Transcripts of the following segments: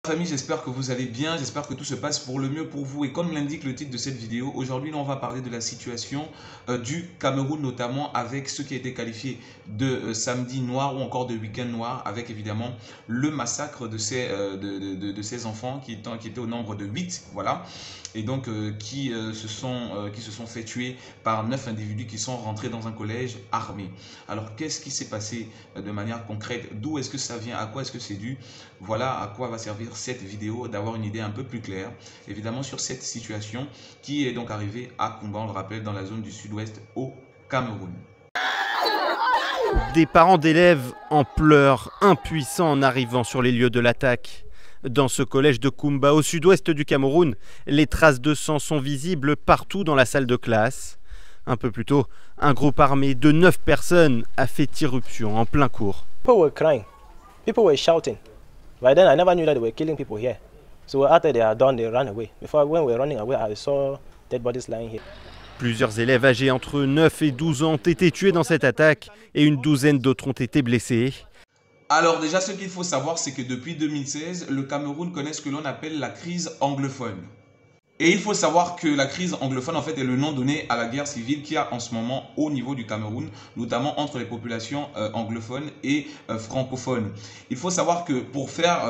Famille, j'espère que vous allez bien, j'espère que tout se passe pour le mieux pour vous. Et comme l'indique le titre de cette vidéo, aujourd'hui on va parler de la situation du Cameroun, notamment avec ce qui a été qualifié de samedi noir ou encore de week-end noir, avec évidemment le massacre de ces enfants qui étaient au nombre de 8, voilà, et donc qui se sont fait tuer par 9 individus qui sont rentrés dans un collège armé. Alors qu'est-ce qui s'est passé de manière concrète? D'où est-ce que ça vient? À quoi est-ce que c'est dû? Voilà à quoi va servir cette vidéo, d'avoir une idée un peu plus claire, évidemment, sur cette situation qui est donc arrivée à Kumba, on le rappelle, dans la zone du sud-ouest au Cameroun. Des parents d'élèves en pleurs, impuissants en arrivant sur les lieux de l'attaque. Dans ce collège de Kumba, au sud-ouest du Cameroun, les traces de sang sont visibles partout dans la salle de classe. Un peu plus tôt, un groupe armé de 9 personnes a fait irruption en plein cours. People were crying, people were shouting. By then I never knew that they were killing people here. So after they are done, they ran away. Before, when we were running away, I saw dead bodies lying here. Plusieurs élèves âgés entre 9 et 12 ans ont été tués dans cette attaque et une douzaine d'autres ont été blessés. Alors déjà, ce qu'il faut savoir, c'est que depuis 2016, le Cameroun connaît ce que l'on appelle la crise anglophone. Et il faut savoir que la crise anglophone, en fait, est le nom donné à la guerre civile qu'il y a en ce moment au niveau du Cameroun, notamment entre les populations anglophones et francophones. Il faut savoir que pour faire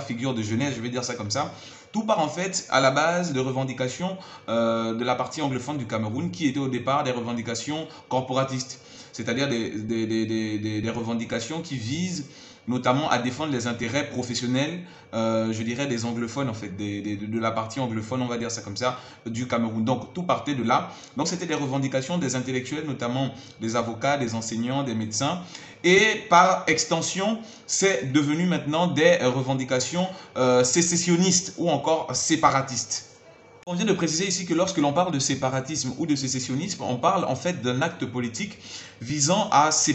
figure de jeunesse, je vais dire ça comme ça, tout part en fait à la base de revendications de la partie anglophone du Cameroun qui étaient au départ des revendications corporatistes, c'est-à-dire des revendications qui visent notamment à défendre les intérêts professionnels, je dirais, des anglophones, en fait, de la partie anglophone, on va dire ça comme ça, du Cameroun. Donc, tout partait de là. Donc, c'était des revendications des intellectuels, notamment des avocats, des enseignants, des médecins. Et par extension, c'est devenu maintenant des revendications sécessionnistes ou encore séparatistes. On vient de préciser ici que lorsque l'on parle de séparatisme ou de sécessionnisme, on parle en fait d'un acte politique visant à se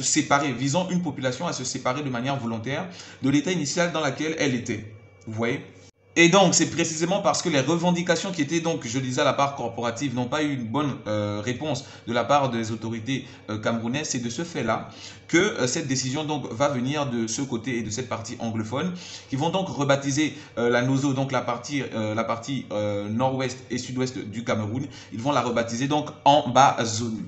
séparer, visant une population à se séparer de manière volontaire de l'état initial dans lequel elle était. Vous voyez ? Et donc, c'est précisément parce que les revendications qui étaient donc, je disais, à la part corporative, n'ont pas eu une bonne réponse de la part des autorités camerounaises. C'est de ce fait-là que cette décision donc va venir de ce côté et de cette partie anglophone, qui vont donc rebaptiser la NOZO, donc la partie nord-ouest et sud-ouest du Cameroun. Ils vont la rebaptiser donc Ambazonie.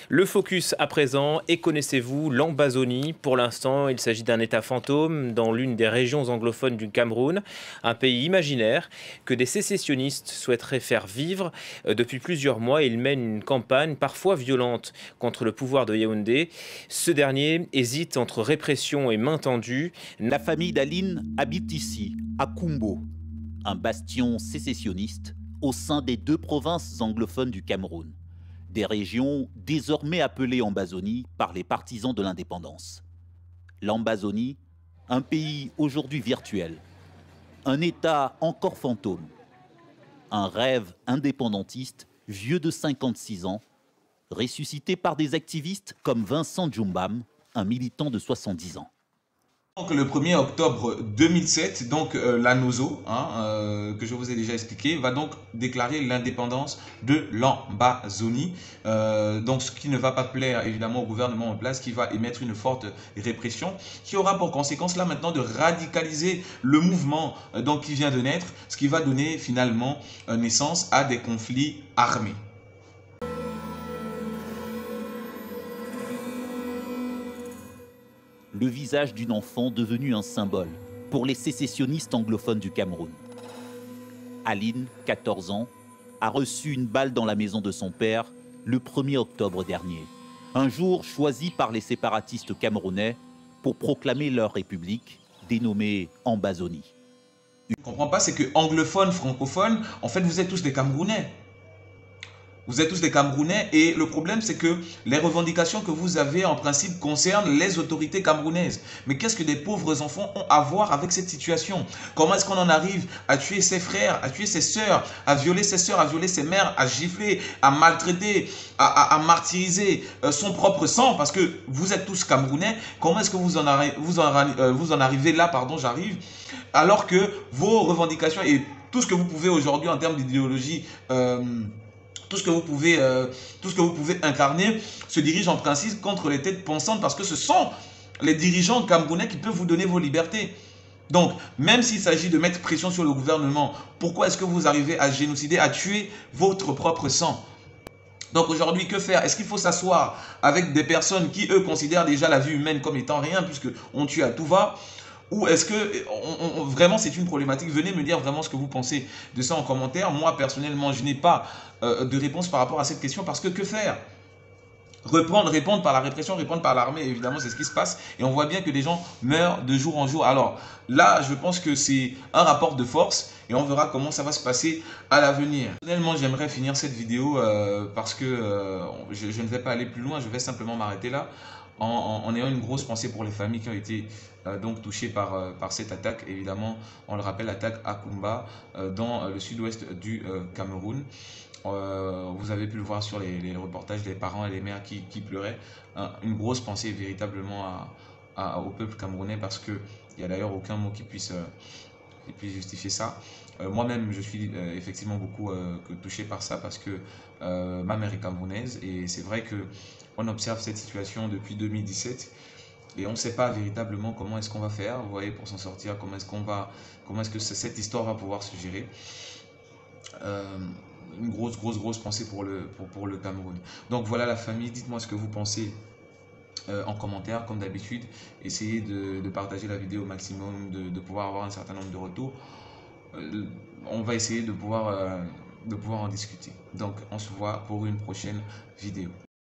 Le focus à présent, et connaissez-vous l'Ambazonie? Pour l'instant, il s'agit d'un État fantôme dans l'une des régions anglophones du Cameroun, un pays imaginaire que des sécessionnistes souhaiteraient faire vivre. Depuis plusieurs mois, ils mènent une campagne parfois violente contre le pouvoir de Yaoundé. Ce dernier hésite entre répression et main tendue. La famille d'Aline habite ici, à Kumbo, un bastion sécessionniste au sein des 2 provinces anglophones du Cameroun. Des régions désormais appelées Ambazonie par les partisans de l'indépendance. L'Ambazonie, un pays aujourd'hui virtuel, un État encore fantôme, un rêve indépendantiste vieux de 56 ans, ressuscité par des activistes comme Vincent Djumbam, un militant de 70 ans. Donc, le 1er octobre 2007, donc la NOZO, que je vous ai déjà expliqué, va donc déclarer l'indépendance de l'Ambazonie. Donc ce qui ne va pas plaire évidemment au gouvernement en place, qui va émettre une forte répression, qui aura pour conséquence là maintenant de radicaliser le mouvement donc, qui vient de naître, ce qui va donner finalement naissance à des conflits armés. Le visage d'une enfant devenu un symbole pour les sécessionnistes anglophones du Cameroun. Aline, 14 ans, a reçu une balle dans la maison de son père le 1er octobre dernier, un jour choisi par les séparatistes camerounais pour proclamer leur république, dénommée Ambazonie. Je ne comprends pas, c'est que anglophones, francophones, en fait vous êtes tous des Camerounais. Vous êtes tous des Camerounais et le problème c'est que les revendications que vous avez en principe concernent les autorités camerounaises. Mais qu'est-ce que des pauvres enfants ont à voir avec cette situation? Comment est-ce qu'on en arrive à tuer ses frères, à tuer ses sœurs, à violer ses sœurs, à violer ses mères, à gifler, à maltraiter, à martyriser son propre sang? Parce que vous êtes tous Camerounais. Comment est-ce que vous en arrivez là, alors que vos revendications et tout ce que vous pouvez aujourd'hui en termes d'idéologie tout ce que vous pouvez incarner se dirige en principe contre les têtes pensantes, parce que ce sont les dirigeants camerounais qui peuvent vous donner vos libertés. Donc, même s'il s'agit de mettre pression sur le gouvernement, pourquoi est-ce que vous arrivez à génocider, à tuer votre propre sang? Donc aujourd'hui, que faire? Est-ce qu'il faut s'asseoir avec des personnes qui, eux, considèrent déjà la vie humaine comme étant rien, puisque on tue à tout va? Ou est-ce que vraiment c'est une problématique? Venez me dire vraiment ce que vous pensez de ça en commentaire. Moi, personnellement, je n'ai pas de réponse par rapport à cette question, parce que faire? Répondre par la répression, répondre par l'armée, évidemment, c'est ce qui se passe. Et on voit bien que des gens meurent de jour en jour. Alors là, je pense que c'est un rapport de force et on verra comment ça va se passer à l'avenir. Personnellement, j'aimerais finir cette vidéo parce que je ne vais pas aller plus loin, je vais simplement m'arrêter là en ayant une grosse pensée pour les familles qui ont été donc touchées par cette attaque. Évidemment, on le rappelle, l'attaque à Kumba dans le sud-ouest du Cameroun. Vous avez pu le voir sur les reportages des parents et les mères qui pleuraient. Une grosse pensée véritablement au peuple camerounais, parce qu'il n'y a d'ailleurs aucun mot qui puisse justifier ça. Moi-même, je suis effectivement beaucoup touché par ça, parce que ma mère est camerounaise et c'est vrai qu'on observe cette situation depuis 2017 et on ne sait pas véritablement comment est-ce qu'on va faire, vous voyez, pour s'en sortir, comment est-ce que cette histoire va pouvoir se gérer. Une grosse pensée pour le Cameroun. Donc voilà la famille, dites-moi ce que vous pensez en commentaire, comme d'habitude. Essayez de partager la vidéo au maximum, de pouvoir avoir un certain nombre de retours. On va essayer de pouvoir en discuter. Donc on se voit pour une prochaine vidéo.